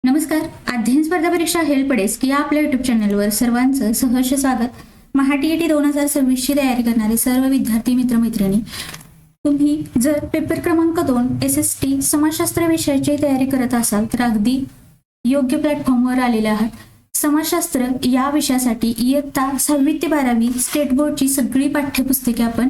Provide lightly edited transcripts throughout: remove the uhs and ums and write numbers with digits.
नमस्कार. अध्ययन स्पर्धा परीक्षा हेल्प डेस्क या आपल्या युट्यूब चॅनलवर सर्वांचं सहर्ष स्वागत. महाटीईटी 2026 ची तयारी करणारे सर्व विद्यार्थी मित्रमैत्रिणी, तुम्ही जर पेपर क्रमांक 2 SST समाजशास्त्र विषयाची तयारी करत असाल तर अगदी योग्य प्लॅटफॉर्मवर आलेले आहात. समाजशास्त्र या विषयासाठी इयत्ता 6वी ते 12वी स्टेट बोर्डची सगळी पाठ्यपुस्तके आपण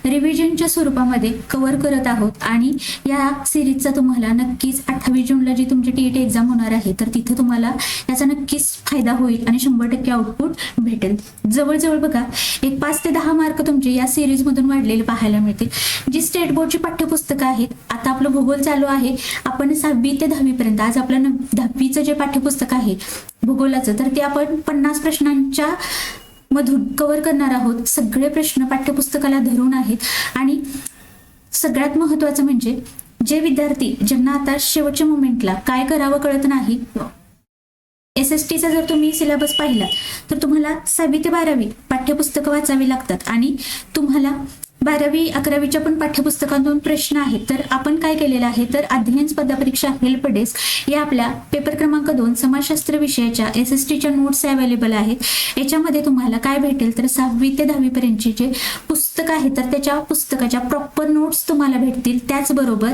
रिव्हिजनच्या स्वरूपामध्ये कव्हर करत आहोत आणि या सिरीजचा तुम्हाला नक्कीच 28 जूनला जी तुमची टीईटी एक्झाम होणार आहे तर तिथे तुम्हाला याचा नक्कीच फायदा होईल आणि 100% आउटपुट भेटेल. जवळजवळ बघा एक 5 ते 10 मार्क तुमचे या सिरीज मधून वाढलेले पाहायला मिळतील. जी स्टेट बोर्डची पाठ्यपुस्तकं आहेत, आता आपलं भूगोल चालू आहे, आपण 6वी ते 10वी पर्यंत, आज आपलं 10वीचं जे पाठ्यपुस्तक आहे भूगोलाचं तर ते आपण 50 प्रश्नांच्या मधून कव्हर करणार आहोत. सगळे प्रश्न पाठ्यपुस्तकाला धरून आहेत आणि सगळ्यात महत्वाचं म्हणजे जे विद्यार्थी ज्यांना आता शेवटच्या मोमेंटला काय करावं कळत नाही, SSTचा जर तुम्ही सिलेबस पाहिला तर तुम्हाला 6वी ते 12वी पाठ्यपुस्तकं वाचावी लागतात आणि तुम्हाला 12वी 11वीच्या पण पाठ्यपुस्तकांतून प्रश्न आहेत. तर आपण काय केलेलं आहे तर अध्ययन स्पर्धा परीक्षा हेल्प डेस्क या आपल्या पेपर क्रमांक 2 समाजशास्त्र विषयाच्या SSTच्या नोट्स अवेलेबल आहेत. याच्यामध्ये तुम्हाला काय भेटेल तर 6वी ते 10वी पर्यंतचे जे पुस्तक आहे तर त्याच्या पुस्तकाच्या प्रॉपर नोट्स तुम्हाला भेटतील. त्याचबरोबर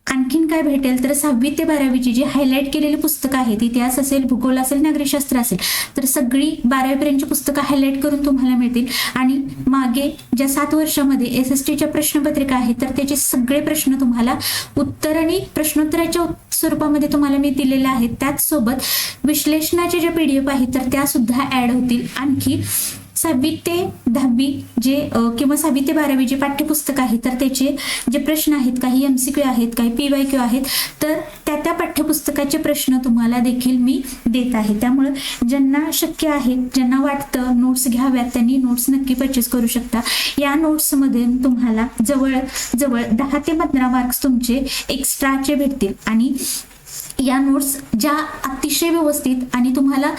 आणखीन काय भेटेल तर 6वी ते 12वीची जी हायलाइट केलेली पुस्तकं आहेत, इतिहास असेल, भूगोल असेल, नागरिकशास्त्र असेल, तर सगळी 12वी पर्यंतची पुस्तकं हायलाइट करून तुम्हाला मिळतील. आणि मागे ज्या 7 वर्षामध्ये SSTच्या प्रश्नपत्रिका आहेत तर त्याचे सगळे प्रश्न तुम्हाला उत्तर आणि प्रश्नोत्तराच्या स्वरूपामध्ये तुम्हाला मी दिलेले आहेत. त्याचसोबत विश्लेषणाचे जे PDF आहेत तर त्या सुद्धा ऍड होतील. आणखी 6वी ते 10वी जे किंवा 6वी ते 12वी जे पाठ्यपुस्तक आहे तर त्याचे जे प्रश्न आहेत, काही MCQ आहेत, काही PYQ आहेत, तर त्या पाठ्यपुस्तकाचे प्रश्न तुम्हाला देखील मी देत आहे. त्यामुळे ज्यांना शक्य आहे, ज्यांना वाटतं नोट्स घ्याव्यात, त्यांनी नोट्स नक्की परचेस करू शकता. या नोट्समध्ये तुम्हाला जवळ 10 ते 15 मार्क्स तुमचे एक्स्ट्राचे भेटतील आणि या नोट्स ज्या अतिशय व्यवस्थित आणि तुम्हाला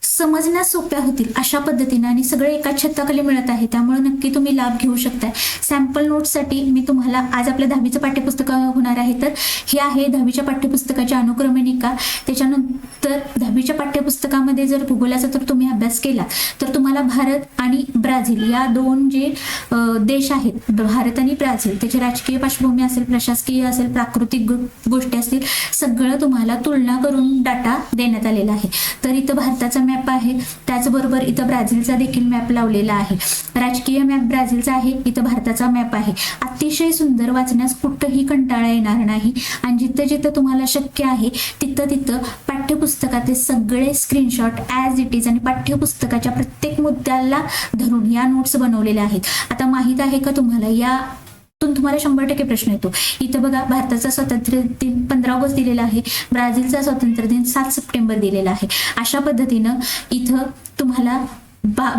समजण्यास सोप्या होतील अशा पद्धतीने आणि सगळे एकाच छताखाली मिळत आहे. त्यामुळे नक्की तुम्ही लाभ घेऊ शकता. सॅम्पल नोट्ससाठी मी तुम्हाला आज आपल्या 10वीचं पाठ्यपुस्तक होणार आहे तर हे आहे 10वीच्या पाठ्यपुस्तकाची अनुक्रमणिका. त्याच्यानंतर 10वीच्या पाठ्यपुस्तकामध्ये जर भूगोलाचा तर तुम्ही अभ्यास केला तर तुम्हाला भारत आणि ब्राझील या दोन जे देश आहेत, भारत आणि ब्राझील, त्याची राजकीय पार्श्वभूमी असेल, प्रशासकीय असेल, प्राकृतिक गोष्टी असतील, सगळं तुम्हाला तुलना करून डाटा देण्यात आलेला आहे. तर इथं भारताचा मॅप आहे, त्याचबरोबर इथं ब्राझीलचा देखील मॅप लावलेला आहे. राजकीय मॅप ब्राझीलचा आहे, इथं भारताचा मॅप आहे. अतिशय सुंदर, वाचण्यास कुठंही कंटाळा येणार नाही आणि जिथं जिथं तुम्हाला शक्य आहे तिथं पाठ्यपुस्तकाचे सगळे स्क्रीनशॉट ॲज इट इज आणि पाठ्यपुस्तकाच्या प्रत्येक मुद्द्याला धरून या नोट्स बनवलेल्या आहेत. आता माहित आहे का तुम्हाला या तुम्हाला 100% प्रश्न येतो. इथं बघा भारताचा स्वातंत्र्य दिन 15 ऑगस्ट दिलेला आहे, ब्राझीलचा स्वातंत्र्य दिन 7 सप्टेंबर दिलेला आहे. अशा पद्धतीनं इथं तुम्हाला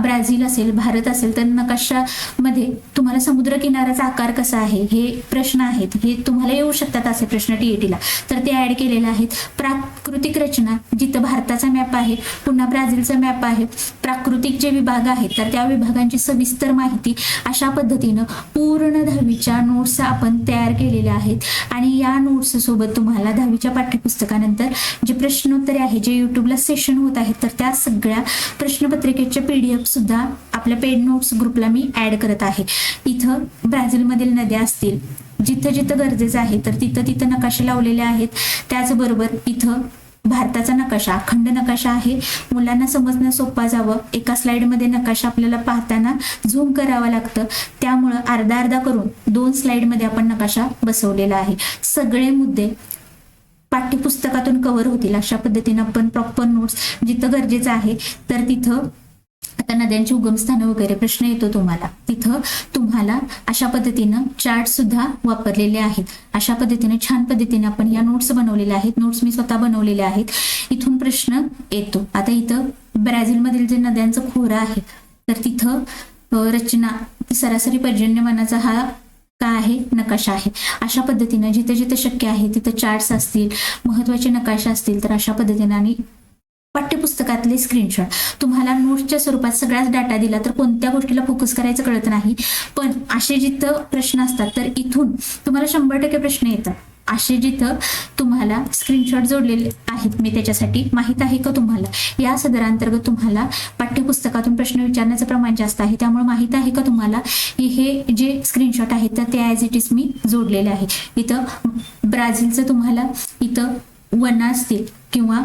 ब्राझील असेल, भारत असेल तर नकाशामध्ये तुम्हाला समुद्र किनाऱ्याचा आकार कसा आहे हे प्रश्न आहेत. हे तुम्हाला येऊ शकतात असे प्रश्न TETला, तर ते ऍड केलेले आहेत. प्राकृतिक रचना, जिथं भारताचा मॅप आहे, पुन्हा ब्राझीलचा मॅप आहे, प्राकृतिक जे विभाग आहेत तर त्या विभागांची सविस्तर माहिती, अशा पद्धतीनं पूर्ण 10वीच्या नोट्स आपण तयार केलेल्या आहेत. आणि या नोट्स सोबत तुम्हाला 10वीच्या पाठ्यपुस्तकानंतर जे प्रश्नोत्तरे आहे, जे युट्यूबला सेशन होत आहेत तर त्या सगळ्या प्रश्नपत्रिकेच्या PDF सुद्धा आपल्या पेड नोट्स ग्रुपला मी ऍड करत आहे. इथं ब्राझीलमधील नद्या असतील, जिथं जिथं गरजेचं आहे तर तिथं नकाशे लावलेले आहेत. त्याचबरोबर इथं भारताचा नकाशा, अखंड नकाशा आहे, मुलांना समजणं सोपं जावं. एका स्लाइडमध्ये नकाशा आपल्याला पाहताना झूम करावं लागतं, त्यामुळं अर्धा करून 2 स्लाइडमध्ये आपण नकाशा बसवलेला आहे. सगळे मुद्दे पाठ्यपुस्तकातून कव्हर होतील अशा पद्धतीनं आपण प्रॉपर नोट्स, जिथं गरजेचं आहे तर तिथं आता नद्यांची उगमस्थानं वगैरे प्रश्न येतो तुम्हाला, तिथं तुम्हाला अशा पद्धतीनं चार्ट सुद्धा वापरलेले आहेत. अशा पद्धतीने छान पद्धतीने आपण या नोट्स बनवलेल्या आहेत. नोट्स मी स्वतः बनवलेले आहेत. इथून प्रश्न येतो. आता इथं ब्राझीलमधील जे नद्यांचं खोरं आहे तर तिथं रचना, सरासरी पर्जन्यमानाचा हा काय आहे, नकाशा आहे. अशा पद्धतीनं जिथं जिथं शक्य आहे तिथं चार्ट्स असतील, महत्वाचे नकाशा असतील तर अशा पद्धतीने आणि पाठ्यपुस्तकातले स्क्रीनशॉट तुम्हाला नोट्सच्या स्वरूपात सगळाच डाटा दिला तर कोणत्या गोष्टीला फोकस करायचं कळत नाही. पण असे जिथं प्रश्न असतात तर इथून तुम्हाला 100% प्रश्न येतात. असे जिथं तुम्हाला स्क्रीनशॉट जोडलेले आहेत मी त्याच्यासाठी माहीत आहे का तुम्हाला या सदरांतर्गत तुम्हाला पाठ्यपुस्तकातून प्रश्न विचारण्याचं प्रमाण जास्त आहे, त्यामुळे माहीत आहे का तुम्हाला हे जे स्क्रीनशॉट आहेत तर ते ॲज इट इज मी जोडलेले आहे. इथं ब्राझीलचं तुम्हाला इथं वन असतील किंवा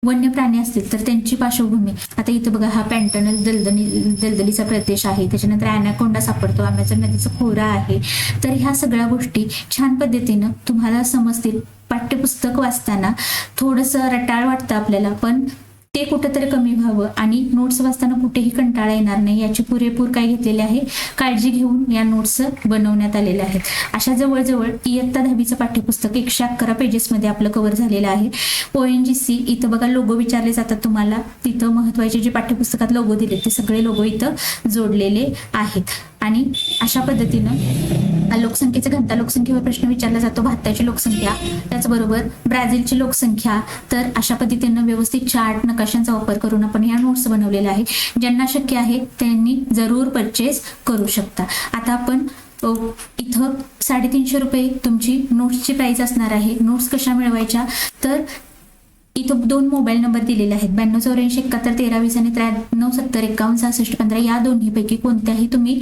वन्य प्राणी असतील तर त्यांची पार्श्वभूमी. आता इथं बघा हा पॅन्टनल दलदलीचा प्रदेश आहे, त्याच्यानंतर ॲनाकोंडा सापडतो, अमेझॉन नदीचा खोरा आहे. तर ह्या सगळ्या गोष्टी छान पद्धतीनं तुम्हाला समजतील. पाठ्यपुस्तक वाचताना थोडंसं रटाळ वाटतं आपल्याला, पण ते कुठंतरी कमी व्हावं आणि नोट्स वाचताना कुठेही कंटाळा येणार नाही याची पुरेपूर काय घेतलेली आहे काळजी घेऊन या नोट्स बनवण्यात आलेल्या आहेत. अशा जवळजवळ इयत्ता 10वीचं पाठ्यपुस्तक 111 पेजेसमध्ये आपलं कव्हर झालेलं आहे. ONGC इथं बघा लोगो विचारले जातात तुम्हाला, तिथं महत्वाचे जे पाठ्यपुस्तकात लोगो दिले ते सगळे लोगो इथं जोडलेले आहेत. आणि अशा पद्धतीनं लोकसंख्येचा घनता लोकसंख्येवर प्रश्न विचारला जातो, भारताची लोकसंख्या, त्याचबरोबर ब्राझीलची लोकसंख्या. तर अशा पद्धतीनं व्यवस्थित चार्ट नकाशांचा वापर करून आपण या नोट्स बनवलेल्या आहेत. ज्यांना शक्य आहे त्यांनी जरूर परचेस करू शकता. आता आपण इथं 350 रुपये तुमची नोट्सची प्राइस असणार आहे. नोट्स कशा मिळवायच्या तर इथं 2 मोबाईल नंबर दिलेले आहेत, 9284711320 आणि 9370516615. या दोन्हीपैकी कोणत्याही तुम्ही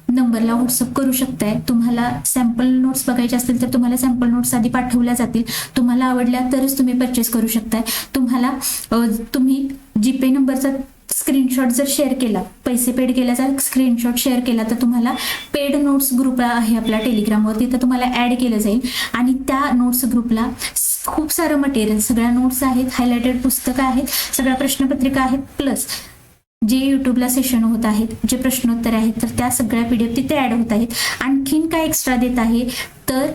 नंबरला व्हॉट्सअप करू शकताय. तुम्हाला सॅम्पल नोट्स बघायचे असतील तर तुम्हाला सॅम्पल नोट्स आधी पाठवल्या जातील, तुम्हाला आवडल्या तरच तुम्ही परचेस करू शकताय. तुम्हाला तुम्ही जीपे नंबरचा स्क्रीनशॉट जर शेअर केला, पैसे पेड केल्याचा स्क्रीनशॉट शेअर केला तर तुम्हाला पेड नोट्स ग्रुप आहे आपला टेलिग्रामवर, तिथं तुम्हाला ऍड केलं जाईल आणि त्या नोट्स ग्रुपला खूप सारं मटेरियल, सगळ्या नोट्स आहेत, हायलाइटेड पुस्तकं आहेत, सगळ्या प्रश्नपत्रिका आहेत, प्लस जे युट्यूबला सेशन होत आहेत, जे प्रश्नोत्तर आहेत तर त्या सगळ्या PDF तिथे ऍड होत आहेत. आणखीन काय एक्स्ट्रा देत आहे तर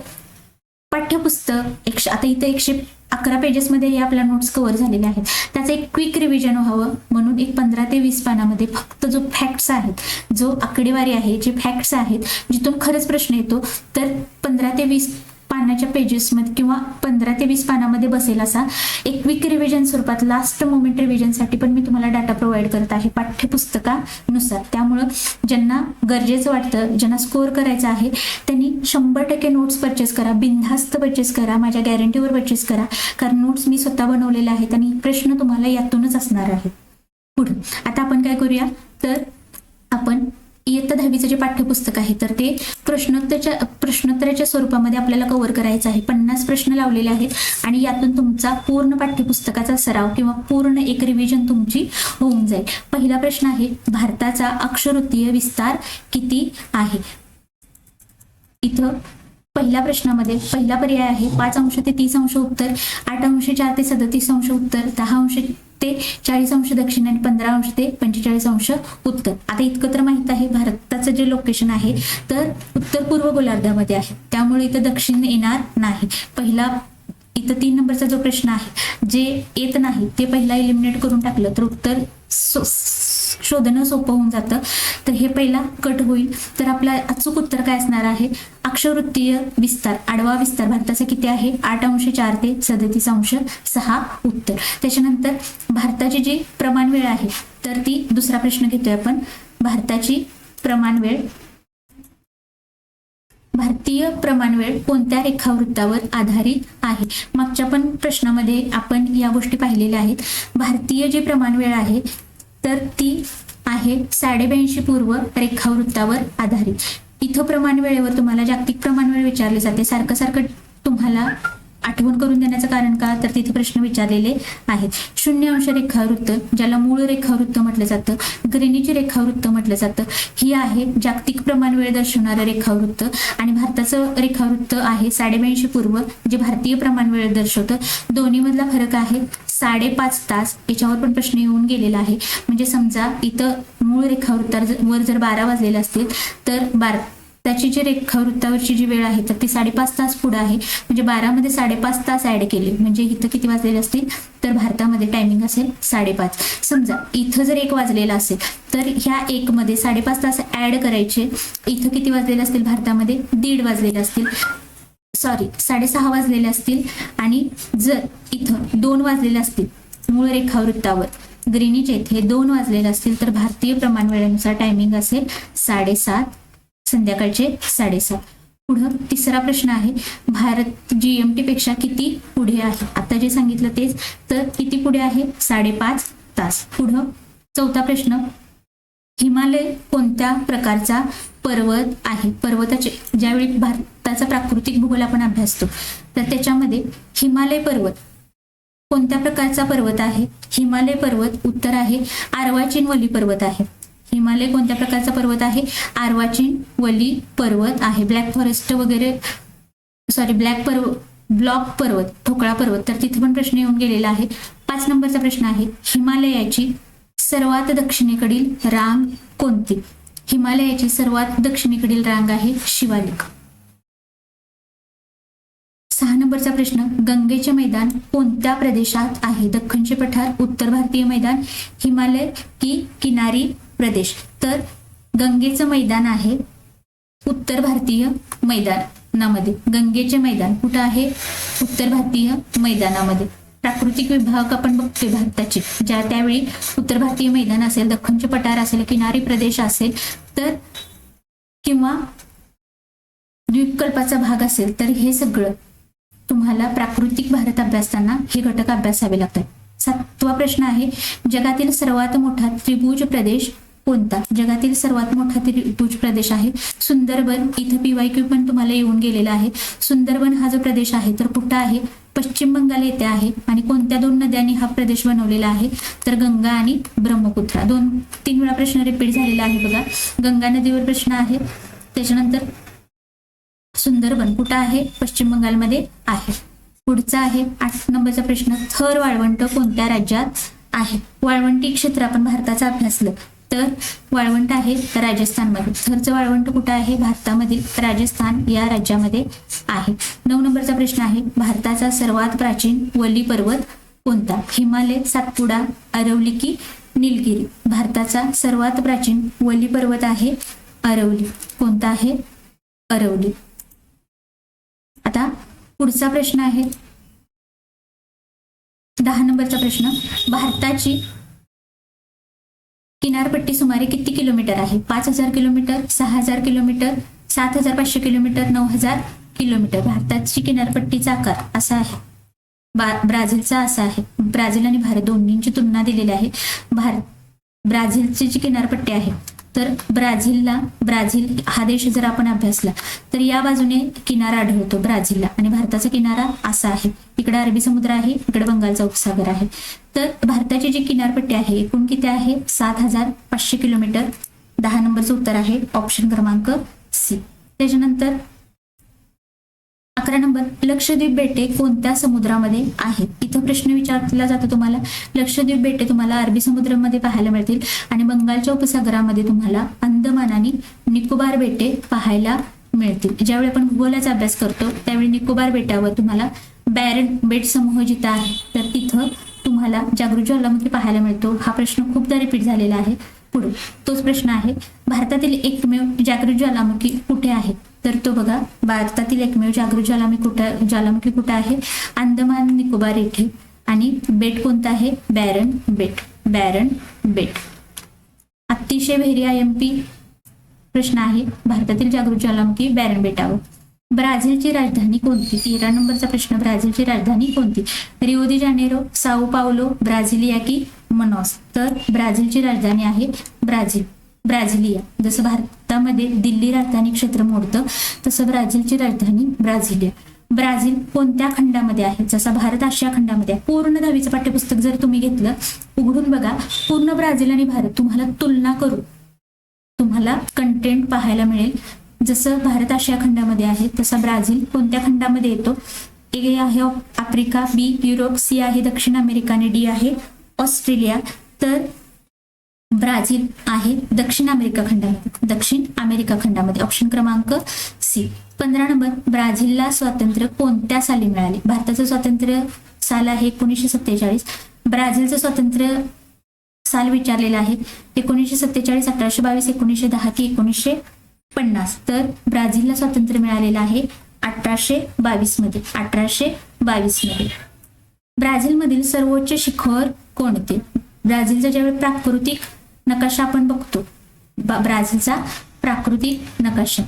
पाठ्यपुस्तक आता इथे 111 पेजेसमध्ये हे आपल्या नोट्स कव्हर झालेले आहेत. त्याचं एक क्विक रिव्हिजन व्हावं म्हणून एक 15 ते 20 पानामध्ये फक्त जो फॅक्ट्स आहेत, जो आकडेवारी आहे, जे फॅक्ट्स आहेत, जिथून खरंच प्रश्न येतो तर 15 ते 20 पानाच्या पेजेसमध्ये किंवा 15 ते 20 पानामध्ये बसेल असा एक क्विक रिव्हिजन स्वरूपात लास्ट मोमेंट रिव्हिजनसाठी पण मी तुम्हाला डाटा प्रोव्हाइड करत आहे पाठ्यपुस्तकानुसार. त्यामुळं ज्यांना गरजेचं वाटतं, ज्यांना स्कोअर करायचं आहे त्यांनी 100% नोट्स परचेस करा, बिनधास्त परचेस करा, माझ्या गॅरंटीवर परचेस करा, कारण नोट्स मी स्वतः बनवलेले आहेत आणि प्रश्न तुम्हाला यातूनच असणार आहेत. पुढे आता आपण काय करूया तर आपण इयत्ता 10वीचं जे पाठ्यपुस्तक आहे तर ते प्रश्नोत्तराच्या स्वरूपामध्ये आपल्याला कव्हर करायचं आहे. 50 प्रश्न लावलेले आहेत आणि यातून तुमचा पूर्ण पाठ्यपुस्तकाचा सराव किंवा पूर्ण एक रिव्हिजन तुमची होऊन जाईल. पहिला प्रश्न आहे, भारताचा अक्षवृत्तीय विस्तार किती आहे. इथं पहिल्या प्रश्नामध्ये पहिला पर्याय आहे 5 अंश ते 30 अंश उत्तर, 8 अंश 4 ते 37 अंश उत्तर, 10 अंश ते 40 अंश दक्षिण आणि 15 अंश ते 45 अंश उत्तर. आता इतकं तर माहित आहे भारताचं जे लोकेशन आहे तर उत्तर पूर्व गोलार्धामध्ये आहे, त्यामुळे इथं दक्षिण येणार नाही. पहिला इथं 3 नंबरचा जो प्रश्न आहे जे येत नाही ते पहिला एलिमिनेट करून टाकलं तर उत्तर शोधणं सोपं होऊन जातं, तर हे पहिला कट होईल. तर आपला अचूक उत्तर काय असणार आहे, अक्षवृत्तीय विस्तार आडवा विस्तार भारताचा किती आहे, 8 अंश 4 ते 37 अंश 6 उत्तर. त्याच्यानंतर भारताची जी प्रमाण वेळ आहे तर ती दुसरा प्रश्न घेतोय आपण. भारतीय प्रमाण वेळ कोणत्या रेखावृत्तावर आधारित आहे. मागच्या पण प्रश्नामध्ये आपण या गोष्टी पाहिलेल्या आहेत. भारतीय जी प्रमाण वेळ आहे तर ती आहे 82.5 पूर्व रेखावृत्तावर आधारित. इथं प्रमाण वेळेवर तुम्हाला जागतिक प्रमाण वेळ विचारले जाते. सारखं तुम्हाला आठवण करून देण्याचं कारण का तर तिथे प्रश्न विचारलेले आहेत. 0 अंश रेखावृत्त ज्याला मूळ रेखावृत्त म्हटलं जातं, ग्रीनिची रेखावृत्त म्हटलं जातं, ही आहे जागतिक प्रमाण वेळ दर्शवणारं रेखावृत्त आणि भारताचं रेखावृत्त आहे 82.5 पूर्व जे भारतीय प्रमाण वेळ दर्शवतं. दोन्ही मधला फरक आहे 5.5 तास. याच्यावर पण प्रश्न येऊन गेलेला आहे. म्हणजे समजा इथं मूळ रेखावृत्तावर जर 12 वाजलेले असतील तर त्याची जी रेखावृत्तावरची जी वेळ आहे तर ती 5.5 तास पुढे आहे. म्हणजे 12 मध्ये 5.5 तास ऍड केले म्हणजे इथं किती वाजलेले असतील तर भारतामध्ये टायमिंग असेल 5.5. समजा इथं जर 1 वाजलेला असेल तर ह्या 1 मध्ये 5.5 तास ऍड करायचे. इथं किती वाजलेले असतील भारतामध्ये 1.5 वाजलेले असतील, 6.5 वाजलेले असतील. आणि जर इथं 2 वाजलेले असतील मूळ रेखावृत्तावर ग्रीनिच येथे 2 वाजलेले असतील तर भारतीय प्रमाण वेळेनुसार टायमिंग असेल 7:30 संध्याकाळचे 7:30. पुढं तिसरा प्रश्न आहे, भारत GMT पेक्षा किती पुढे आहे? आता जे सांगितलं तेच, तर किती पुढे आहे? 5.5 तास. पुढं चौथा प्रश्न, हिमालय कोणत्या प्रकारचा पर्वत आहे? पर्वताचे ज्यावेळी भारताचा प्राकृतिक भूगोल आपण अभ्यासतो तर त्याच्यामध्ये हिमालय पर्वत कोणत्या प्रकारचा पर्वत आहे? हिमालय पर्वत उत्तर आहे अर्वाचीन वली पर्वत आहे. हिमालय कोणत्या प्रकारचा पर्वत आहे? अर्वाचीन वली पर्वत आहे. ब्लॅक फॉरेस्ट वगैरे ब्लॉक पर्वत, ठोकळा पर्वत, तर तिथे पण प्रश्न येऊन गेलेला आहे. 5 नंबरचा प्रश्न आहे, हिमालयाची सर्वात दक्षिणेकडील रांग कोणती? हिमालयाची सर्वात दक्षिणेकडील रांग आहे शिवालिक. 6 नंबरचा प्रश्न, गंगेचे मैदान कोणत्या प्रदेशात आहे? दख्खनचे पठार, उत्तर भारतीय मैदान, हिमालय की किनारी प्रदेश? तर गंगेचं मैदान आहे उत्तर भारतीय मैदानामध्ये. गंगेचे मैदान कुठं आहे? उत्तर भारतीय मैदानामध्ये. प्राकृतिक विभाग आपण बघतोय भारताचे, त्यावेळी उत्तर भारतीय मैदान असेल, दख्खनचे पठार असेल, किनारी प्रदेश असेल तर किंवा द्वीपकल्पाचा भाग असेल तर हे सगळं तुम्हाला प्राकृतिक भारत अभ्यासताना हे घटक अभ्यासावे लागतात. 7वा प्रश्न आहे, जगातील सर्वात मोठा त्रिभुज प्रदेश कोणता? जगातील सर्वात मोठा त्रिभुज प्रदेश आहे सुंदरबन. इथं PYQ पण तुम्हाला येऊन गेलेला आहे. सुंदरबन हा जो प्रदेश आहे तर कुठं आहे? पश्चिम बंगाल येथे आहे. आणि कोणत्या 2 नद्यांनी हा प्रदेश बनवलेला आहे? तर गंगा आणि ब्रह्मपुत्रा. 2-3 वेळा प्रश्न रिपीट झालेला आहे बघा. गंगा नदीवर प्रश्न आहे. त्याच्यानंतर सुंदरबन कुठं आहे? पश्चिम बंगालमध्ये आहे. पुढचा आहे 8 नंबरचा प्रश्न, थर वाळवंट कोणत्या राज्यात आहे? वाळवंटी क्षेत्र आपण भारताचं अभ्यासलं तर वाळवंट आहे राजस्थानमध्ये. थरचं वाळवंट कुठं आहे? भारतामधील राजस्थान या राज्यामध्ये आहे. 9 नंबरचा प्रश्न आहे, भारताचा सर्वात प्राचीन वली पर्वत कोणता? हिमालय, सातपुडा, अरवली की निलगिरी? भारताचा सर्वात प्राचीन वली पर्वत आहे अरवली. कोणता आहे? अरवली. आता पुढचा प्रश्न आहे 10 नंबरचा प्रश्न, भारताची किनारपट्टी सुमारे किती किलोमीटर आहे? 5,000 किलोमीटर, 6,000 किलोमीटर, 7,500 किलोमीटर, 9,000 किलोमीटर? भारताची किनारपट्टीचा आकार असा आहे. ब्राझीलचा असा आहे. ब्राझील आणि भारत दोन्हींची तुलना दिलेली आहे. ब्राझीलची जी किनारपट्टी आहे तर ब्राझील हा देश जर आपण अभ्यासला तर या बाजूने किनारा आढळतो ब्राझीलला, आणि भारताचा किनारा असा आहे. इकडे अरबी समुद्र आहे, इकडे बंगालचा उपसागर आहे. तर भारताची जी किनारपट्टी आहे एकूण किती आहे? 7,500 किलोमीटर. 10 नंबरचं उत्तर आहे ऑप्शन क्रमांक सी. त्याच्यानंतर 11 नंबर, लक्षद्वीप बेटे कोणत्या समुद्रामध्ये आहेत? इथं प्रश्न विचारला जातो तुम्हाला. लक्षद्वीप बेटे तुम्हाला अरबी समुद्रामध्ये पाहायला मिळतील आणि बंगालच्या उपसागरामध्ये तुम्हाला अंदमान आणि निकोबार बेटे पाहायला मिळतील. ज्यावेळी आपण भूगोलाचा अभ्यास करतो त्यावेळी निकोबार बेटावर तुम्हाला बॅरन बेट समूह जिथं आहे तर तिथं तुम्हाला जागृत ज्वालामुखी पाहायला मिळतो. हा प्रश्न खूपदा रिपीट झालेला आहे. पुढे तोच प्रश्न आहे, भारतातील एकमेव जागृत ज्वालामुखी कुठे आहे? तर तो बघा, भारतातील एकमेव जागृत ज्वालामुखी कुठे आहे? अंदमान निकोबार येथे. आणि बेट कोणतं आहे? बॅरन बेट. अतिशय व्हेरी IMP प्रश्न आहे, भारतातील जागृत ज्वालामुखी बॅरन बेटावर. ब्राझीलची राजधानी कोणती? 13 नंबरचा प्रश्न, ब्राझीलची राजधानी कोणती? रिओ दी जानेरो, साओ पावलो, ब्राझिलिया की मनॉस? तर ब्राझीलची राजधानी आहे ब्राझिलिया. जसं भारतामध्ये दिल्ली राजधानी क्षेत्र मोडतं तसं ब्राझीलची राजधानी ब्राझिलिया. ब्राझील कोणत्या खंडामध्ये आहे? जसा भारत आशिया खंडामध्ये आहे. पूर्ण 10वीचं पाठ्यपुस्तक जर तुम्ही घेतलं उघडून बघा, पूर्ण ब्राझील आणि भारत तुम्हाला तुलना करून तुम्हाला कंटेंट पाहायला मिळेल. जसं भारत आशिया खंडामध्ये आहे तसा ब्राझील कोणत्या खंडामध्ये येतो? ए आहे आफ्रिका, बी युरोप, सी आहे दक्षिण अमेरिका आणि डी आहे ऑस्ट्रेलिया. तर ब्राझील आहे दक्षिण अमेरिका खंडामध्ये. ऑप्शन क्रमांक सी. 15 नंबर, ब्राझीलला स्वातंत्र्य कोणत्या साली मिळाले? भारताचं स्वातंत्र्य साल आहे 1947. ब्राझीलचं स्वातंत्र्य साल विचारलेला आहे 1947, 1822, 1910 की 1950. तर ब्राझीलला स्वातंत्र्य मिळालेलं आहे 1822 मध्ये. ब्राझीलमधील सर्वोच्च शिखर कोणते? ब्राझीलचा ज्यावेळी प्राकृतिक नकाशा आपण बघतो, ब्राझीलचा प्राकृतिक नकाशा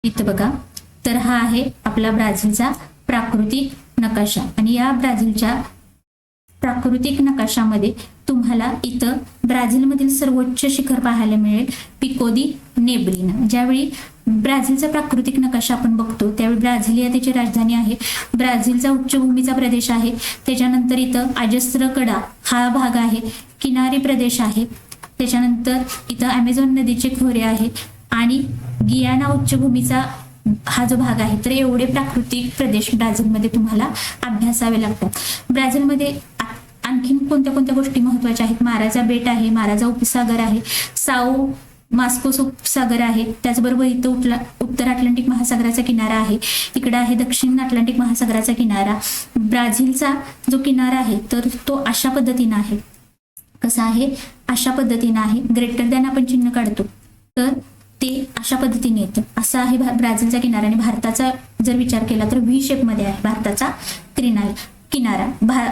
इथं बघा, तर हा आहे आपला ब्राझीलचा प्राकृतिक नकाशा आणि या ब्राझीलच्या प्राकृतिक नकाशामध्ये तुम्हाला इथं ब्राझीलमधील सर्वोच्च शिखर पाहायला मिळेल, पिको दी नेब्लिना. ज्यावेळी ब्राझीलचा प्राकृतिक नकाशा आपण बघतो त्यावेळी ब्राझिलिया त्याची राजधानी आहे, ब्राझीलचा उच्चभूमीचा प्रदेश आहे. त्याच्यानंतर इथं अजस्त्र कडा हा भाग आहे, किनारी प्रदेश आहे. त्याच्यानंतर इथं अमेझॉन नदीचे खोरे आहेत आणि गियाना उच्चभूमीचा हा जो भाग आहे. तर एवढे प्राकृतिक प्रदेश ब्राझीलमध्ये तुम्हाला अभ्यासावे लागतात. ब्राझीलमध्ये आणखीन कोणत्या कोणत्या गोष्टी महत्वाच्या आहेत? माराजा बेट आहे, माराजा उपसागर आहे, साओ मास्कोस उपसागर आहे. त्याचबरोबर इथं उत्तर अटलांटिक महासागराचा किनारा आहे, इकडे आहे दक्षिण अटलांटिक महासागराचा किनारा. ब्राझीलचा जो किनारा आहे तर तो अशा पद्धतीने आहे. कसा आहे? अशा पद्धतीने आहे. ग्रेटर दॅन आपण चिन्ह काढतो तर ते अशा पद्धतीने येतं. असा आहे ब्राझीलचा किनारा. आणि भारताचा जर विचार केला तर व्ही शेप मध्ये आहे भारताचा किनारा.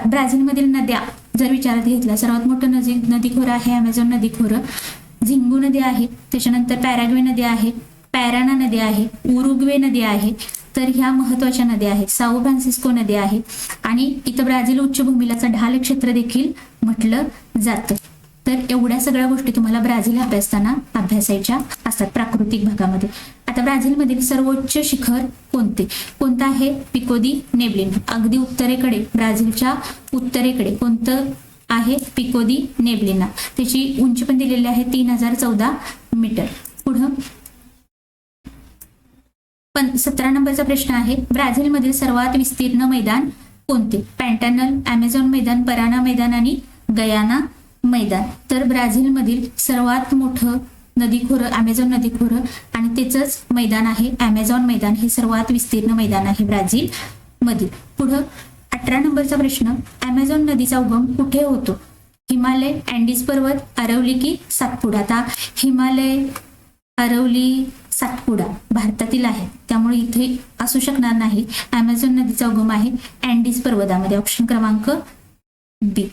ब्राझीलमधील नद्या जर विचारात घेतल्या, सर्वात मोठं नदीखोरं आहे अमेझॉन नदीखोरं, झिंगू नदी आहे, त्याच्यानंतर पॅराग्वे नदी आहे, पॅराना नदी आहे, उरुग्वे नदी आहे. तर ह्या महत्वाच्या नद्या आहेत. साओ फ्रान्सिस्को नदी आहे आणि इथं ब्राझील उच्चभूमीलाचा ढाल क्षेत्र देखील म्हटलं जातं. तर एवढ्या सगळ्या गोष्टी तुम्हाला ब्राझील अभ्यासताना अभ्यासायच्या असतात प्राकृतिक भागामध्ये. आता ब्राझीलमधील सर्वोच्च शिखर कोणतं आहे? पिको दी नेब्लिना. अगदी उत्तरेकडे, ब्राझीलच्या उत्तरेकडे कोणतं आहे? पिको दी नेब्लिना. त्याची उंची पण दिलेली आहे 3014 मीटर. पुढं 17 नंबरचा प्रश्न आहे, ब्राझीलमधील सर्वात विस्तीर्ण मैदान कोणते? पॅन्टानल, अमेझॉन मैदान, पराना मैदान आणि गयाना मैदान. तर ब्राझीलमधील सर्वात मोठं नदीखोरं अमेझॉन नदीखोरं आणि त्याचंच मैदान आहे अमेझॉन मैदान. हे सर्वात विस्तीर्ण मैदान आहे ब्राझील मधील. पुढं 18 नंबरचा प्रश्न, अमेझॉन नदीचा उगम कुठे होतो? हिमालय, अँडीज पर्वत, अरवली की सातपुडा? आता हिमालय, अरवली, सातपुडा भारतातील आहे त्यामुळे इथे असू शकणार नाही. अमेझॉन नदीचा उगम आहे अँडीज पर्वतामध्ये. ऑप्शन क्रमांक बी.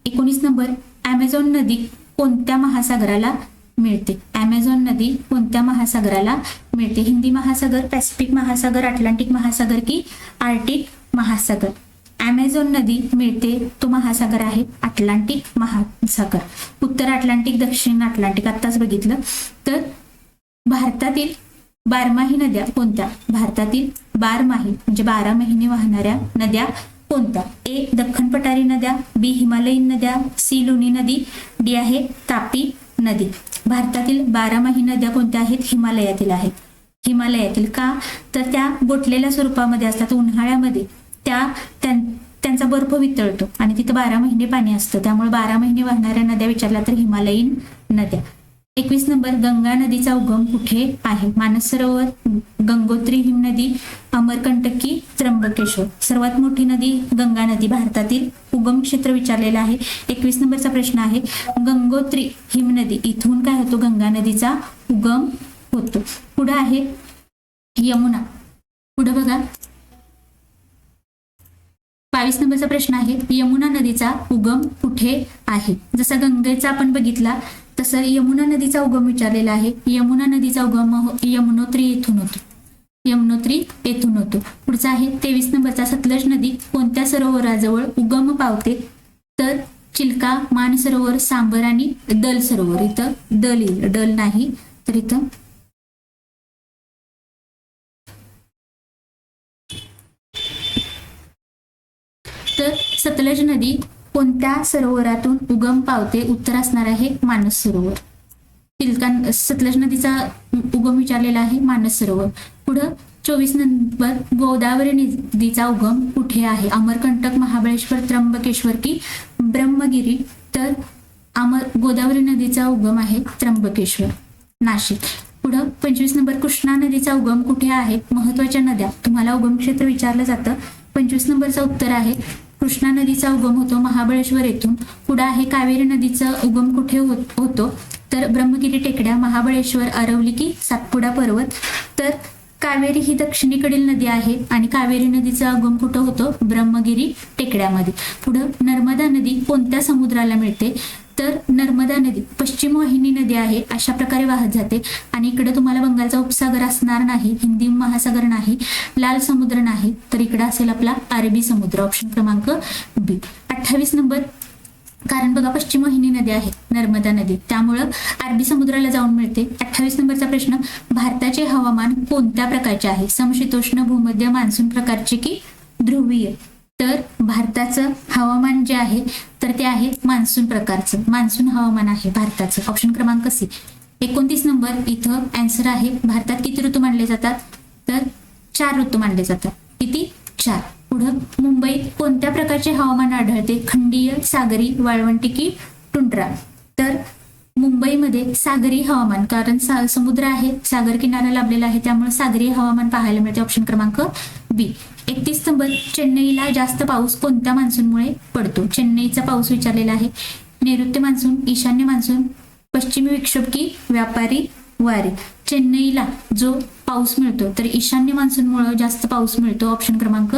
19 नंबर, अमेझॉन नदी कोणत्या महासागराला मिळते? अमेझॉन नदी कोणत्या महासागराला मिळते? हिंदी महासागर, पॅसिफिक महासागर, अटलांटिक महासागर की आर्टिक महासागर? अमेझॉन नदी मिळते तो महासागर आहे अटलांटिक महासागर. उत्तर अटलांटिक, दक्षिण अटलांटिक आत्ताच बघितलं. तर भारतातील बारमाही नद्या कोणत्या? भारतातील बारमाही म्हणजे 12 महिने वाहणाऱ्या नद्या कोणत्या? ए दख्खन पठारी नद्या, बी हिमालयीन नद्या, सी लुनी नदी, डी आहे तापी नदी. भारतातील 12माही नद्या कोणत्या आहेत? हिमालयातील आहेत. हिमालयातील का? तर त्या गोठलेल्या स्वरूपामध्ये असतात. उन्हाळ्यामध्ये त्यांचा बर्फ वितळतो आणि तिथं 12 महिने पाणी असतं त्यामुळे 12 महिने वाहणाऱ्या नद्या विचारल्या तर हिमालयीन नद्या. 21 नंबर, गंगा नदीचा उगम कुठे आहे? मानस सरोवर, गंगोत्री हिमनदी, अमरकंटकी, त्र्यंबकेश्वर. सर्वात मोठी नदी गंगा नदी. भारतातील उगम क्षेत्र विचारलेलं आहे. 21 नंबरचा प्रश्न आहे, गंगोत्री हिमनदी इथून काय होतो? गंगा नदीचा उगम होतो. पुढे आहे यमुना. पुढे बघा 22 नंबरचा प्रश्न आहे, यमुना नदीचा उगम कुठे आहे? जसा गंगेचा आपण बघितला तसं यमुना नदीचा उगम विचारलेला आहे. यमुना नदीचा उगम यमुनोत्री येथून होतो. यमुनोत्री येथून होतो. पुढचा आहे 23 नंबरचा, सतलज नदी कोणत्या सरोवराजवळ उगम पावते? तर चिल्का, मानसरोवर, सांबर आणि दल सरोवर. इथं दल येईल, डल नाही. तर इथं तर सतलज नदी कोणत्या सरोवरातून उगम पावते? उत्तर असणार आहे मानस सरोवर. सतलज नदीचा उगम विचारलेला आहे मानस सरोवर. पुढं 24 नंबर, गोदावरी नदीचा उगम कुठे आहे? अमरकंटक, महाबळेश्वर, त्र्यंबकेश्वर की ब्रह्मगिरी? तर गोदावरी नदीचा उगम आहे त्र्यंबकेश्वर, नाशिक. पुढं 25 नंबर, कृष्णा नदीचा उगम कुठे आहे? महत्वाच्या नद्या तुम्हाला उगम क्षेत्र विचारलं जातं. 25 नंबरचं उत्तर आहे कृष्णा नदीचा उगम होतो महाबळेश्वर येथून. पुढे आहे कावेरी नदीचा उगम कुठे होतो? तर ब्रह्मगिरी टेकड्या, महाबळेश्वर, अरवली की सातपुडा पर्वत? तर कावेरी ही दक्षिणेकडील नदी आहे आणि कावेरी नदीचा उगम कुठं होतो? ब्रह्मगिरी टेकड्यामध्ये. पुढे नर्मदा नदी कोणत्या समुद्राला मिळते? तर नर्मदा नदी पश्चिम वाहिनी नदी आहे, अशा प्रकारे वाहत जाते आणि इकडे तुम्हाला बंगालचा उपसागर असणार नाही, हिंदी महासागर नाही, लाल समुद्र नाही, तर इकडे असेल आपला अरबी समुद्र, ऑप्शन क्रमांक बी. 28 नंबर, कारण बघा पश्चिम वाहिनी नदी आहे नर्मदा नदी, त्यामुळं अरबी समुद्राला जाऊन मिळते. 28 नंबरचा प्रश्न, भारताचे हवामान कोणत्या प्रकारचे आहे? समशीतोष्ण, भूमध्य, मान्सून प्रकारचे की ध्रुवीय? तर भारताचं हवामान जे आहे तर ते आहे मान्सून प्रकारचं, मान्सून हवामान आहे भारताचं, ऑप्शन क्रमांक सी. 29 नंबर, इथं आन्सर आहे, भारतात किती ऋतू मानले जातात? तर 4 ऋतू मानले जातात. किती? 4. पुढं, मुंबईत कोणत्या प्रकारचे हवामान आढळते? खंडीय, सागरी, वाळवंटी की टुंड्रा? तर मुंबईमध्ये सागरी हवामान, कारण समुद्र आहे, सागर किनारा लाभलेला आहे, त्यामुळे सागरी हवामान पाहायला मिळते, ऑप्शन क्रमांक बी. 31 नंबर, चेन्नईला जास्त पाऊस कोणत्या मान्सूनमुळे पडतो? चेन्नईचा पाऊस विचारलेला आहे. नैऋत्य मान्सून, ईशान्य मान्सून, पश्चिमी विक्षोभ की व्यापारी वारे? चेन्नईला जो पाऊस मिळतो तर ईशान्य मान्सूनमुळे जास्त पाऊस मिळतो, ऑप्शन क्रमांक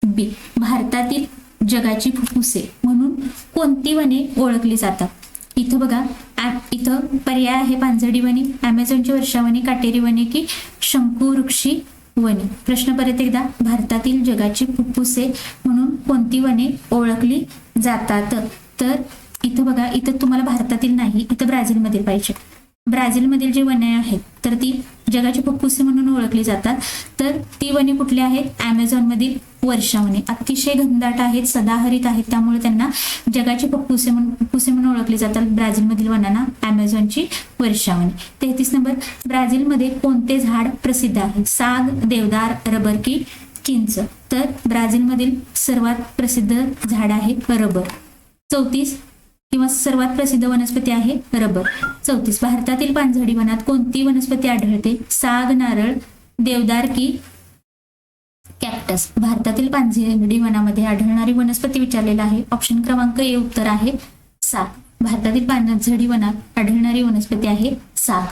बी. भारतातील जगाची फुफ्फुसे म्हणून कोणती वने ओळखली जातात? इथं बघा, इथं पर्याय आहे, पानझडी वने, अमेझॉनची वर्षावने, काटेरी वने की शंकुवृक्षी वने? प्रश्न परत एकदा, भारतातील जगाची फुफ्फुसे म्हणून कोणती वने ओळखली जातात? तर इथं बघा, इथं तुम्हाला भारतातील नाही, इथं ब्राझीलमधील पाहिजे. ब्राझीलमधील जी वने आहेत तर ती जगाची फुफ्फुसे म्हणून ओळखली जातात. तर ती वने कुठली आहेत? अमेझॉनमधील वर्षावने. अतिशय घनदाट आहेत, सदाहरित आहेत, त्यामुळे त्यांना जगाची फुफ्फुसे म्हणून ओळखली जातात. ब्राझीलमधील वनांना अमेझॉनची वर्षावने. 33 नंबर, ब्राझीलमध्ये कोणते झाड प्रसिद्ध आहे? साग, देवदार, रबर की चिंच? तर ब्राझीलमधील सर्वात प्रसिद्ध झाड आहे रबर. 34 किंवा सर्वात प्रसिद्ध वनस्पती आहे रबर. 34, भारतातील पानझडी वनात कोणती वनस्पती आढळते? साग, नारळ, देवदार की कॅक्टस? भारतातील पानझडी वनामध्ये आढळणारी वनस्पती विचारलेला आहे, ऑप्शन क्रमांक ए उत्तर आहे साग. भारतातील पानझडी वनात आढळणारी वनस्पती आहे साग.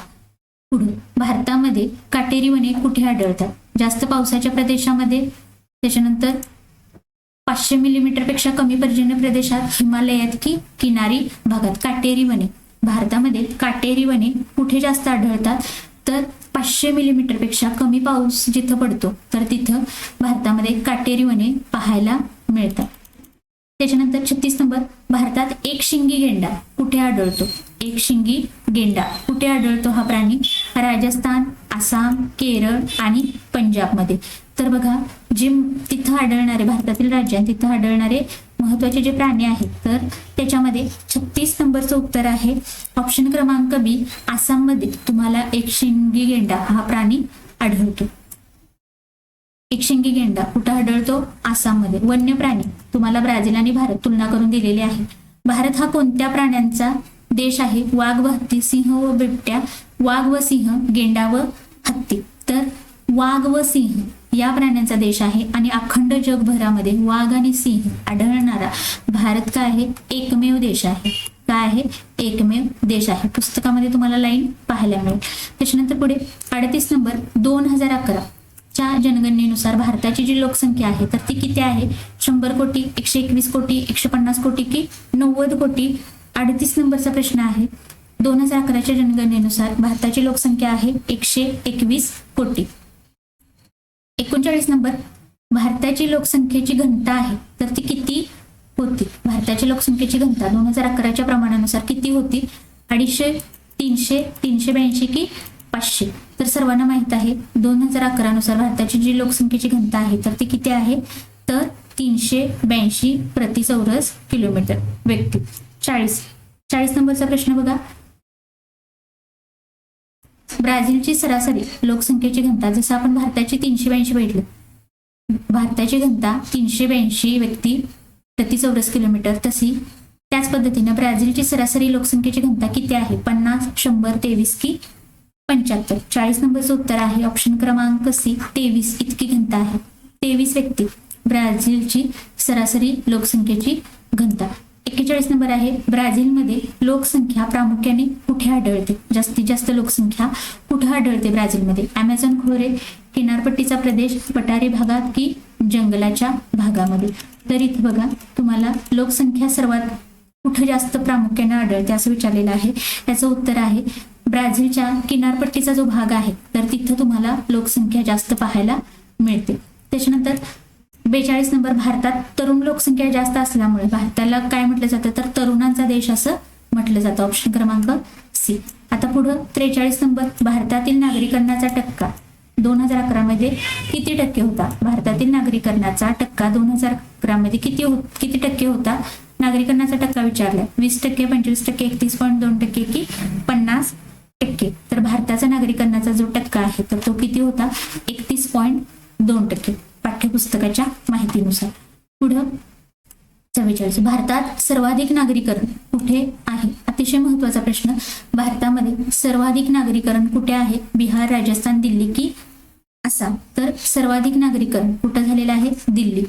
पुढे, भारतामध्ये काटेरी वने कुठे आढळतात? जास्त पावसाच्या प्रदेशामध्ये, त्याच्यानंतर 500 मिलीमीटर पेक्षा कमी पर्जन्य प्रदेशात, हिमालयात की किनारी भागात? काटेरी वने, भारतामध्ये काटेरी वने कुठे जास्त आढळतात? तर 500 मिलीमीटर पेक्षा कमी पाऊस जिथं पडतो तर तिथं भारतामध्ये काटेरी वने पाहायला मिळतात. त्याच्यानंतर 36 नंबर, भारतात एकशिंगी गेंडा कुठे आढळतो? एकशिंगी गेंडा कुठे आढळतो हा प्राणी? राजस्थान, आसाम, केरळ आणि पंजाबमध्ये. तर बघा, जे तिथं आढळणारे, भारतातील राज्यात तिथं आढळणारे महत्वाचे जे प्राणी आहेत तर त्याच्यामध्ये 36 नंबरचं उत्तर आहे ऑप्शन क्रमांक बी. आसाममध्ये तुम्हाला एकशिंगी गेंडा हा प्राणी आढळतो. एकशिंगी गेंडा कुठं आढळतो? आसाममध्ये. वन्य प्राणी तुम्हाला ब्राझील आणि भारत तुलना करून दिलेली आहे. भारत हा कोणत्या प्राण्यांचा देश आहे? वाघ व हत्ती, सिंह व बिबट्या, वाघ व सिंह, गेंडा व हत्ती? तर वाघ व सिंह या प्राण्यांचा देश आहे आणि अखंड जगभरामध्ये वाघ आणि सिंह आढळणारा भारत काय आहे? एकमेव देश आहे. काय आहे? एकमेव देश आहे. पुस्तकामध्ये तुम्हाला लाईन पाहायला मिळेल. त्याच्यानंतर पुढे 38 नंबर, 2011 च्या जनगणनेनुसार भारताची जी लोकसंख्या आहे तर ती किती आहे? 100 कोटी, 121 कोटी, 150 कोटी की 90 कोटी? 38 नंबरचा प्रश्न आहे. 2011च्या जनगणनेनुसार भारताची लोकसंख्या आहे 121 कोटी. 39 नंबर, भारताची लोकसंख्येची घनता आहे तर ती किती होती? भारताची लोकसंख्येची घनता 2011च्या प्रमाणानुसार किती होती? 250, 300, 382 की 500? तर सर्वांना माहित आहे 2011 नुसार भारताची जी लोकसंख्येची घनता आहे तर ती किती आहे? तर 382 प्रति चौरस किलोमीटर व्यक्ती. 40 नंबरचा प्रश्न बघा, ब्राझीलची सरासरी लोकसंख्येची घनता, जसं आपण भारताची 382 बघितलं, भारताची घनता 382 व्यक्ती प्रति चौरस किलोमीटर, तशी त्याच पद्धतीने ब्राझीलची सरासरी लोकसंख्येची घनता किती आहे? 50, 100, 23 की 75? 40 नंबरचं उत्तर आहे ऑप्शन क्रमांक सी, 23 इतकी घनता आहे. 23 व्यक्ती ब्राझीलची सरासरी लोकसंख्येची घनता. 41 नंबर आहे, ब्राझीलमध्ये लोकसंख्या प्रामुख्याने कुठे आढळते? जास्तीत जास्त लोकसंख्या कुठे आढळते ब्राझीलमध्ये? अमेझॉन खोरे, किनारपट्टीचा प्रदेश, पठारी भागात की जंगलाच्या भागामध्ये? तर इथे बघा, तुम्हाला लोकसंख्या सर्वात कुठं जास्त प्रामुख्याने आढळते असं विचारलेलं आहे. याचं उत्तर आहे ब्राझीलच्या किनारपट्टीचा जो भाग आहे तर तिथं तुम्हाला लोकसंख्या जास्त पाहायला मिळते. त्याच्यानंतर 42 नंबर, भारतात तरुण लोकसंख्या जास्त असल्यामुळे भारताला काय म्हटलं जातं तर तरुणांचा देश असं म्हटलं जातं. ऑप्शन क्रमांक सी. आता पुढं 43 नंबर, भारतातील नागरीकरणाचा टक्का 2011 मध्ये किती टक्के होता? भारतातील नागरीकरणाचा टक्का 2011 मध्ये किती टक्के होता? नागरीकरणाचा टक्का विचारलाय. 20%, 25%, 31.2% की 50%? तर भारताचा नागरीकरणाचा जो टक्का आहे तर तो किती होता? 31.2% पाठ्यपुस्तकाच्या माहितीनुसार. पुढं 44, भारतात सर्वाधिक नागरीकरण कुठे आहे? अतिशय महत्वाचा प्रश्न. भारतामध्ये सर्वाधिक नागरीकरण कुठे आहे? बिहार, राजस्थान, दिल्ली की आसाम? तर सर्वाधिक नागरीकरण कुठं झालेलं आहे? दिल्ली.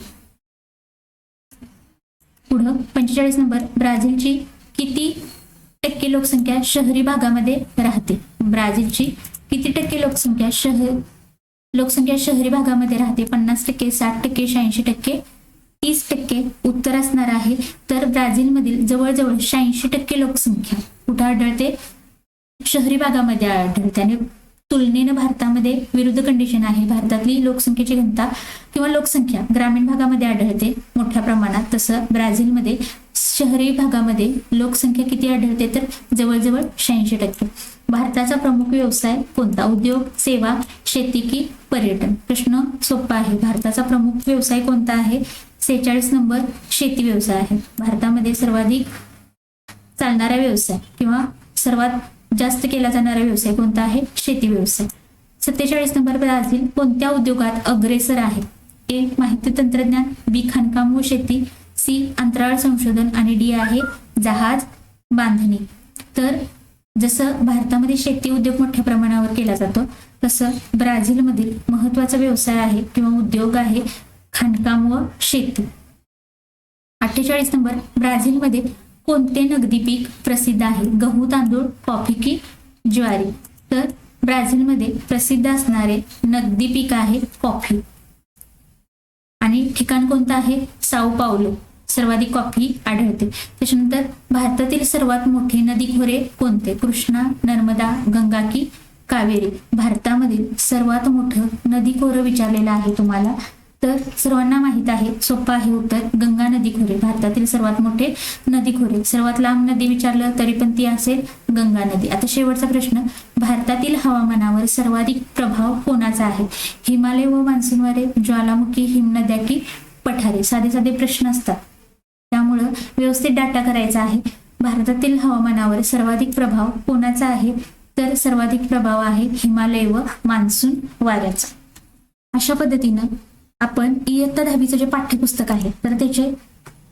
पुढं 45 नंबर, ब्राझीलची किती टक्के लोकसंख्या शहरी भागामध्ये राहते? ब्राझीलची किती टक्के लोकसंख्या शहरी भागामध्ये राहते? 50%, 60%, 86%, 30%? उत्तर असणार आहे तर ब्राझीलमधील जवळजवळ 86% लोकसंख्या कुठं आढळते? शहरी भागामध्ये आढळते. आणि तुलनेनं भारतामध्ये विरुद्ध कंडिशन आहे. भारतातली लोकसंख्येची घनता किंवा लोकसंख्या ग्रामीण भागामध्ये आढळते मोठ्या प्रमाणात, तसं ब्राझीलमध्ये शहरी भागामध्ये लोकसंख्या किती आढळते तर जवळजवळ 86%. भारताचा प्रमुख व्यवसाय कोणता? उद्योग, सेवा, शेती की पर्यटन? प्रश्न सोपा आहे. भारताचा प्रमुख व्यवसाय कोणता आहे? 46 नंबर, शेती व्यवसाय आहे. भारतामध्ये सर्वाधिक चालणारा व्यवसाय किंवा सर्वात जास्त केला जाणारा व्यवसाय कोणता आहे? शेती व्यवसाय. 47 नंबर, ब्राझील कोणत्या उद्योगात अग्रेसर आहे? ए माहिती तंत्रज्ञान, बी खाणकाम व शेती, सी अंतराळ संशोधन आणि डी आहे जहाज बांधणी. तर जसं भारतामध्ये शेती उद्योग मोठ्या प्रमाणावर केला जातो तसं ब्राझीलमधील महत्वाचा व्यवसाय आहे किंवा उद्योग आहे खाणकाम व शेती. 48 नंबर, ब्राझीलमध्ये कोणते नगदी पीक प्रसिद्ध आहे? गहू, तांदूळ, कॉफी की ज्वारी? तर ब्राझीलमध्ये प्रसिद्ध असणारे नगदी पीक आहे कॉफी. आणि ठिकाण कोणतं आहे? साओ पावलो. सर्वाधिक कॉफी आढळते. त्याच्यानंतर भारतातील सर्वात मोठे नदीखोरे कोणते? कृष्णा, नर्मदा, गंगा की कावेरी? भारतामधील सर्वात मोठं नदीखोरं विचारलेलं आहे तुम्हाला. तर सर्वांना माहित आहे, सोपं आहे उत्तर, गंगा नदीखोरे. भारतातील सर्वात मोठे नदीखोरे. सर्वात लांब नदी विचारलं तरी पण ती असेल गंगा नदी. आता शेवटचा प्रश्न, भारतातील हवामानावर सर्वाधिक प्रभाव कोणाचा आहे? हिमालय व मान्सून वारे, ज्वालामुखी, हिमनद्या की पठारे? साधे साधे प्रश्न असतात त्यामुळं व्यवस्थित डाटा करायचा आहे. भारतातील हवामानावर सर्वाधिक प्रभाव कोणाचा आहे? तर सर्वाधिक प्रभाव आहे हिमालय व मान्सून वाऱ्याचा. अशा पद्धतीनं आपण इयत्ता 10वीचं जे पाठ्यपुस्तक आहे तर त्याचे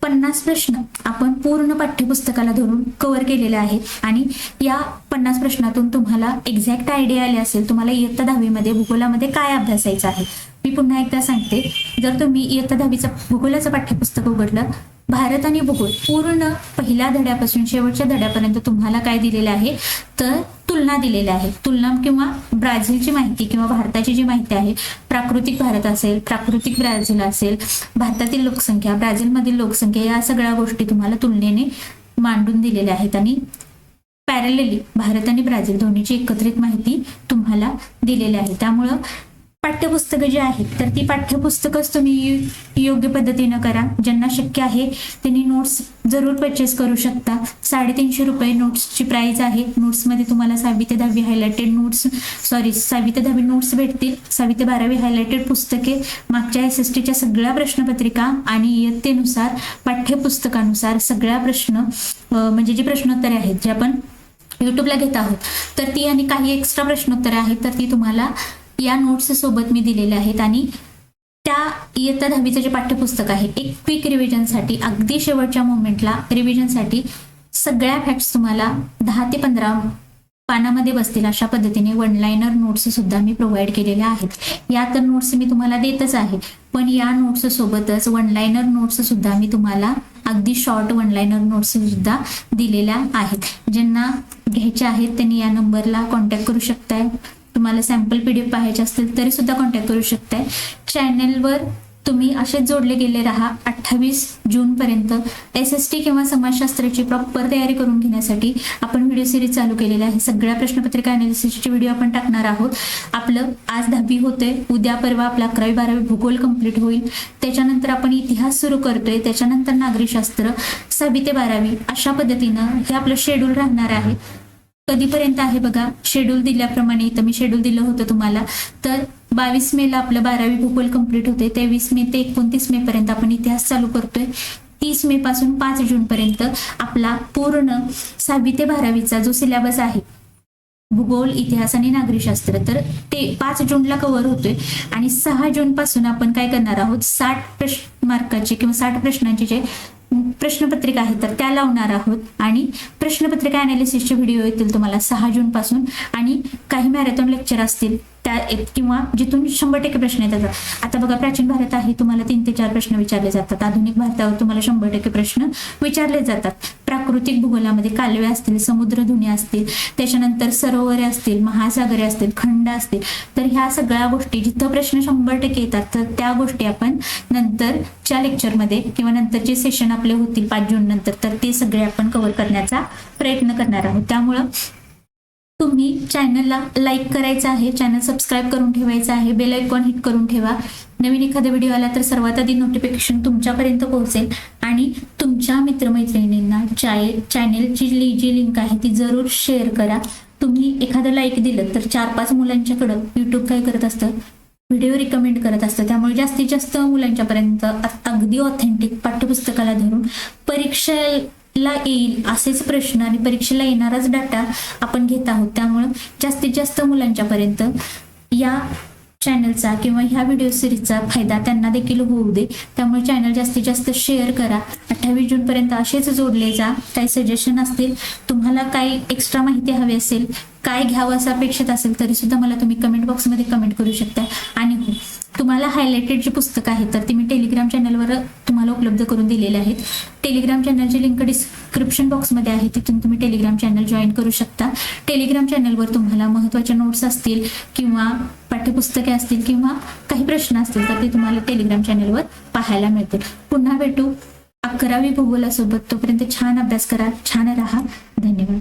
50 प्रश्न आपण पूर्ण पाठ्यपुस्तकाला धरून कव्हर केलेले आहेत. आणि या 50 प्रश्नातून तुम्हाला एक्झॅक्ट आयडिया आली असेल तुम्हाला इयत्ता 10वीमध्ये भूगोलामध्ये काय अभ्यासायचं आहे. मी पुन्हा एकदा सांगते, जर तुम्ही इयत्ता 10वीचं भूगोलाचं पाठ्यपुस्तक उघडलं, भारत आणि भूगोल पूर्ण पहिल्या धड्यापासून शेवटच्या धड्यापर्यंत तुम्हाला काय दिलेलं आहे तर तुलना दिलेल्या आहे. तुलना किंवा ब्राझीलची माहिती किंवा भारताची जी माहिती आहे, प्राकृतिक भारत असेल, प्राकृतिक ब्राझील असेल, भारतातील लोकसंख्या, ब्राझीलमधील लोकसंख्या, या सगळ्या गोष्टी तुम्हाला तुलनेने मांडून दिलेल्या आहेत. आणि पॅरलली भारत आणि ब्राझील दोन्हीची एकत्रित माहिती तुम्हाला दिलेली आहे. त्यामुळं पाठ्यपुस्तकं जी आहेत तर ती पाठ्यपुस्तकच तुम्ही योग्य पद्धतीनं करा. ज्यांना शक्य आहे त्यांनी नोट्स जरूर परचेस करू शकता. 350 रुपये नोट्सची प्राइस आहे. नोट्समध्ये तुम्हाला 6वी ते 10वी हायलाइटेड नोट्स 6वी ते 10वी नोट्स भेटतील. 6वी ते 12वी हायलाइटेड पुस्तके, मागच्या SSTच्या सगळ्या प्रश्नपत्रिका आणि इयत्तेनुसार पाठ्यपुस्तकानुसार सगळ्या प्रश्न म्हणजे जी प्रश्नोत्तरे आहेत जे आपण युट्यूबला घेत आहोत तर ती, आणि काही एक्स्ट्रा प्रश्नोत्तरे आहेत तर ती तुम्हाला या नोट्स सोबत मी दिलेले आहेत. आणि त्या इयत्ता 10वीचं जे पाठ्यपुस्तक आहे एक क्विक रिव्हिजनसाठी, अगदी शेवटच्या मोमेंटला रिव्हिजनसाठी सगळ्या फॅक्ट्स तुम्हाला 10 ते 15 पानामध्ये बसतील अशा पद्धतीने वन लाइनर नोट्स सुद्धा मी प्रोव्हाइड केलेल्या आहेत. या तर नोट्स मी तुम्हाला देतच आहे, पण या नोट्स सोबतच वन लाइनर नोट्स सुद्धा मी तुम्हाला अगदी शॉर्ट वन लाइनर नोट्स सुद्धा दिलेल्या आहेत. ज्यांना घ्यायच्या आहेत त्यांनी या नंबरला कॉन्टॅक्ट करू शकताय. तुम्हाला सॅम्पल PDF पाहायचे असतील तरी सुद्धा कॉन्टॅक्ट करू शकताय. चॅनलवर तुम्ही असेच जोडले गेले राहा 28 जून पर्यंत. SST किंवा समाजशास्त्राची प्रॉपर तयारी करून घेण्यासाठी आपण व्हिडिओ सिरीज चालू केलेली आहे. सगळ्या प्रश्नपत्रिका अनालिसिसचे व्हिडिओ आपण टाकणार आहोत. आपलं आज 10वी होते, उद्या परवा आपला 11वी 12वी भूगोल कंप्लीट होईल. त्याच्यानंतर आपण इतिहास सुरू करतोय, त्याच्यानंतर नागरिकशास्त्र, 6वी ते 12वी अशा पद्धतीनं हे आपलं शेड्यूल राहणार आहे. कधीपर्यंत आहे बघा, शेड्यूल दिल्याप्रमाणे इथं मी शेड्यूल दिलं होतं तुम्हाला. तर 22 मेला आपलं 12वी भूगोल कंप्लीट होते. 23 मे ते 29 मे पर्यंत आपण इतिहास चालू करतोय. 30 मे पासून 5 जून पर्यंत आपला पूर्ण 6वी ते 12वीचा जो सिलेबस आहे भूगोल, इतिहास आणि नागरिकशास्त्र, तर ते 5 जूनला कव्हर होतोय. आणि 6 जून पासून आपण काय करणार आहोत, 60 मार्काचे किंवा 60 प्रश्नांचे जे प्रश्नपत्रिका आहेत तर त्या लावणार आहोत. आणि प्रश्नपत्रिका अनालिसिसचे व्हिडिओ येतील तुम्हाला 6 जून पासून. आणि काही मॅरेथॉन लेक्चर असतील त्या किंवा जिथून 100% प्रश्न येतात. आता बघा, प्राचीन भारत आहे, तुम्हाला 3 ते 4 प्रश्न विचारले जातात. आधुनिक भारतावर तुम्हाला 100% प्रश्न विचारले जातात. प्राकृतिक भूगोलामध्ये कालवे असतील, समुद्रधुनी असतील, त्याच्यानंतर सरोवरे असतील, महासागरे असतील, खंड असतील, तर ह्या सगळ्या गोष्टी जिथं प्रश्न 100% येतात तर त्या गोष्टी आपण नंतरच्या लेक्चरमध्ये किंवा नंतरचे सेशन आपले होतील 5 जून नंतर, तर ते सगळे आपण कव्हर करण्याचा प्रयत्न करणार आहोत. त्यामुळं तुम्ही चॅनलला लाईक करायचं आहे, चॅनल सबस्क्राईब करून ठेवायचं आहे, बेल आयकॉन हिट करून ठेवा. नवीन एखादा व्हिडिओ आला तर सर्वात आधी नोटिफिकेशन तुमच्यापर्यंत पोहोचेल. आणि तुमच्या मित्रमैत्रिणींना चॅनेलची जी लिंक आहे ती जरूर शेअर करा. तुम्ही एखादं लाईक दिलं तर 4-5 मुलांच्याकडं यूट्यूब काय करत असतं, व्हिडिओ रिकमेंड करत असतं. त्यामुळे जास्तीत जास्त मुलांच्यापर्यंत अगदी ऑथेंटिक पाठ्यपुस्तकाला धरून परीक्षेला येईल असेच प्रश्न आणि परीक्षेला येणाराच डाटा आपण घेत आहोत. त्यामुळं जास्तीत जास्त मुलांच्यापर्यंत या चॅनलचा किंवा ह्या व्हिडिओ सिरीजचा फायदा त्यांना देखील होऊ दे. त्यामुळे चॅनल जास्तीत जास्त शेअर करा. 28 जून पर्यंत असेच जोडले जा. काही सजेशन असतील, तुम्हाला काही एक्स्ट्रा माहिती हवी असेल, काय घ्यावं असं अपेक्षित असेल तरी सुद्धा मला तुम्ही कमेंट बॉक्समध्ये कमेंट करू शकता. आणि हो, तुम्हाला हायलाइटेड जी पुस्तकं आहेत तर ती मी टेलिग्राम चॅनलवर तुम्हाला उपलब्ध करून दिलेले आहेत. टेलिग्राम चॅनलची लिंक डिस्क्रिप्शन बॉक्समध्ये आहे, तिथून तुम्ही टेलिग्राम चॅनल जॉईन करू शकता. टेलिग्राम चॅनलवर तुम्हाला महत्त्वाच्या नोट्स असतील किंवा पाठ्यपुस्तके असतील किंवा काही प्रश्न असतील तर ते तुम्हाला टेलिग्राम चॅनलवर पाहायला मिळतील. पुन्हा भेटू 11वी भूगोलासोबत. तोपर्यंत छान अभ्यास करा, छान राहा. धन्यवाद.